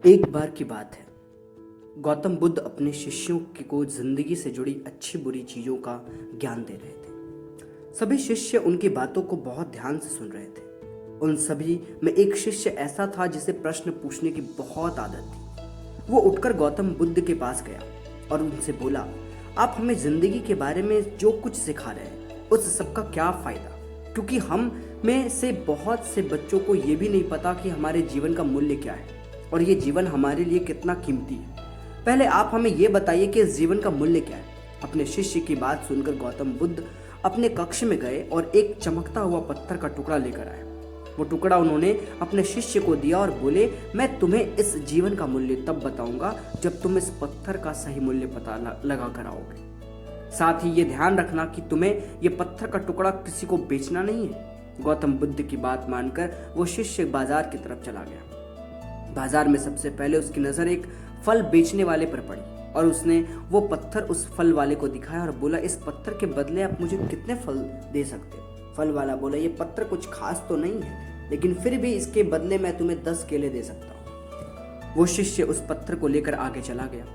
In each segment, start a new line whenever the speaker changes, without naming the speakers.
एक बार की बात है। गौतम बुद्ध अपने शिष्यों को जिंदगी से जुड़ी अच्छी बुरी चीजों का ज्ञान दे रहे थे। सभी शिष्य उनकी बातों को बहुत ध्यान से सुन रहे थे। उन सभी में एक शिष्य ऐसा था जिसे प्रश्न पूछने की बहुत आदत थी। वो उठकर गौतम बुद्ध के पास गया और उनसे बोला, आप हमें जिंदगी के बारे में जो कुछ सिखा रहे हैं उस सबका क्या फायदा, क्योंकि हम में से बहुत से बच्चों को ये भी नहीं पता कि हमारे जीवन का मूल्य क्या है और ये जीवन हमारे लिए कितना कीमती है। पहले आप हमें ये बताइए कि इस जीवन का मूल्य क्या है। अपने शिष्य की बात सुनकर गौतम बुद्ध अपने कक्ष में गए और एक चमकता हुआ पत्थर का टुकड़ा लेकर आए। वो टुकड़ा उन्होंने अपने शिष्य को दिया और बोले, मैं तुम्हें इस जीवन का मूल्य तब बताऊंगा जब तुम इस पत्थर का सही मूल्य पता लगा कर आओगे। साथ ही ये ध्यान रखना कि तुम्हें ये पत्थर का टुकड़ा किसी को बेचना नहीं है। गौतम बुद्ध की बात मानकर वो शिष्य बाजार की तरफ चला गया। बाजार में सबसे पहले उसकी नजर एक फल बेचने वाले पर पड़ी और उसने वो पत्थर उस फल वाले को दिखाया और बोला, इस पत्थर के बदले आप मुझे कितने फल दे सकते हो। फल वाला बोला, ये पत्थर कुछ खास तो नहीं है, लेकिन फिर भी इसके बदले मैं तुम्हें 10 केले दे सकता हूँ। वो शिष्य उस पत्थर को लेकर आगे चला गया।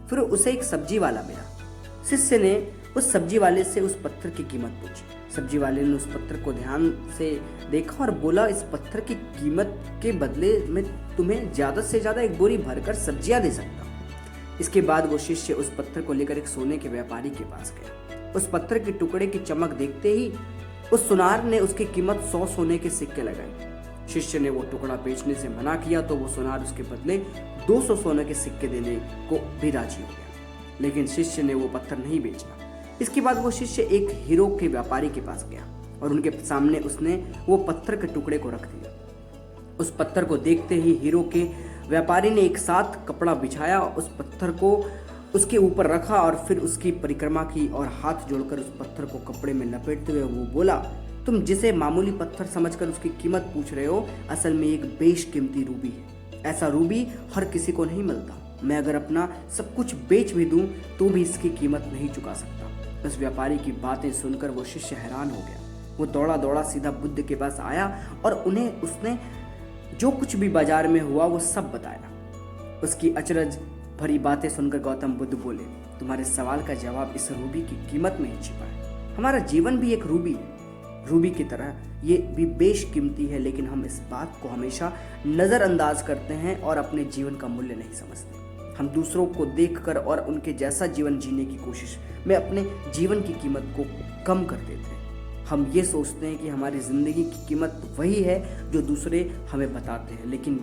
फिर उसे एक सब्जी वाला मिला। शिष्य ने उस सब्जी वाले से उस पत्थर की कीमत पूछी। सब्जी वाले ने उस पत्थर को ध्यान से देखा और बोला, इस पत्थर की कीमत के बदले मैं तुम्हें ज्यादा से ज्यादा एक बोरी भरकर सब्जियां दे सकता हूँ। इसके बाद वो शिष्य उस पत्थर को लेकर एक सोने के व्यापारी के पास गया। उस पत्थर के टुकड़े की चमक देखते ही उस सुनार ने उसकी कीमत 100 सोने के सिक्के लगाए। शिष्य ने वो टुकड़ा बेचने से मना किया तो वो सुनार उसके बदले 200 सोने के सिक्के देने को भी राजी हो गया, लेकिन शिष्य ने वो पत्थर नहीं बेचा। इसके बाद वो शिष्य एक हीरो के व्यापारी के पास गया और उनके सामने उसने वो पत्थर के टुकड़े को रख दिया। उस पत्थर को देखते ही हीरो के व्यापारी ने एक साथ कपड़ा बिछाया, उस पत्थर को उसके ऊपर रखा और फिर उसकी परिक्रमा की और हाथ जोड़कर उस पत्थर को कपड़े में लपेटते हुए वो बोला, तुम जिसे मामूली पत्थर समझकर उसकी कीमत पूछ रहे हो, असल में एक बेशकीमती रूबी है। ऐसा रूबी हर किसी को नहीं मिलता। मैं अगर अपना सब कुछ बेच भी दूं तो भी इसकी कीमत नहीं चुका सकता। उस व्यापारी की बातें सुनकर वो शिष्य हैरान हो गया। वो दौड़ा दौड़ा सीधा बुद्ध के पास आया और उन्हें उसने जो कुछ भी बाजार में हुआ वो सब बताया। उसकी अचरज भरी बातें सुनकर गौतम बुद्ध बोले, तुम्हारे सवाल का जवाब इस रूबी की कीमत में ही छिपा है। हमारा जीवन भी एक रूबी है। रूबी की तरह ये भी बेशकीमती है, लेकिन हम इस बात को हमेशा नजरअंदाज करते हैं और अपने जीवन का मूल्य नहीं समझते। हम दूसरों को देखकर और उनके जैसा जीवन जीने की कोशिश में अपने जीवन की कीमत को कम कर देते हैं। हम ये सोचते हैं कि हमारी जिंदगी की कीमत वही है जो दूसरे हमें बताते हैं, लेकिन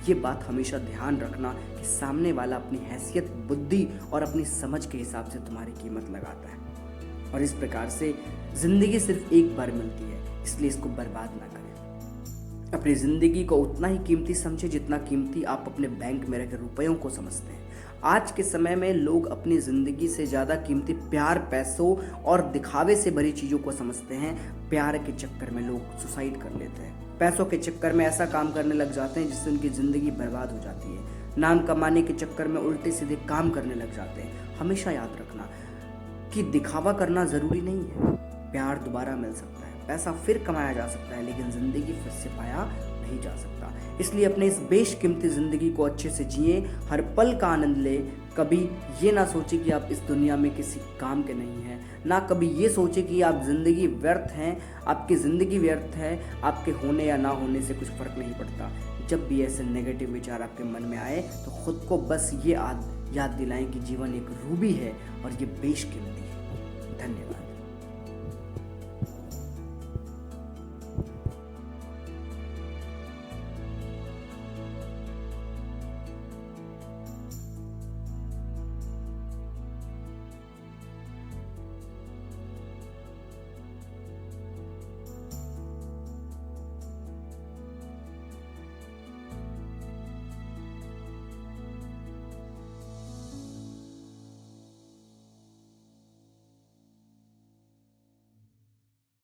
ये बात हमेशा ध्यान रखना कि सामने वाला अपनी हैसियत, बुद्धि और अपनी समझ के हिसाब से तुम्हारी कीमत लगाता है। और इस प्रकार से जिंदगी सिर्फ एक बार मिलती है, इसलिए इसको बर्बाद ना करें। अपनी जिंदगी को उतना ही कीमती समझे जितना कीमती आप अपने बैंक में रखे रुपयों को समझते हैं। आज के समय में लोग अपनी जिंदगी से ज्यादा कीमती प्यार, पैसों और दिखावे से भरी चीजों को समझते हैं। प्यार के चक्कर में लोग सुसाइड कर लेते हैं। पैसों के चक्कर में ऐसा काम करने लग जाते हैं जिससे उनकी जिंदगी बर्बाद हो जाती है। नाम कमाने के चक्कर में उल्टे सीधे काम करने लग जाते हैं। हमेशा याद रखना कि दिखावा करना जरूरी नहीं है। प्यार दोबारा मिल सकता है, पैसा फिर कमाया जा सकता है, लेकिन जिंदगी फिर से पाया नहीं जा सकता। इसलिए अपने इस बेशकीमती जिंदगी को अच्छे से जिए, हर पल का आनंद ले। कभी ये ना सोचे कि आप इस दुनिया में किसी काम के नहीं हैं, ना कभी ये सोचे कि आप जिंदगी व्यर्थ हैं। आपकी जिंदगी व्यर्थ है, आपके होने या ना होने से कुछ फर्क नहीं पड़ता। जब भी ऐसे नेगेटिव विचार आपके मन में आए तो खुद को बस ये याद दिलाएं कि जीवन एक रूबी है और ये बेशकीमती है। धन्यवाद।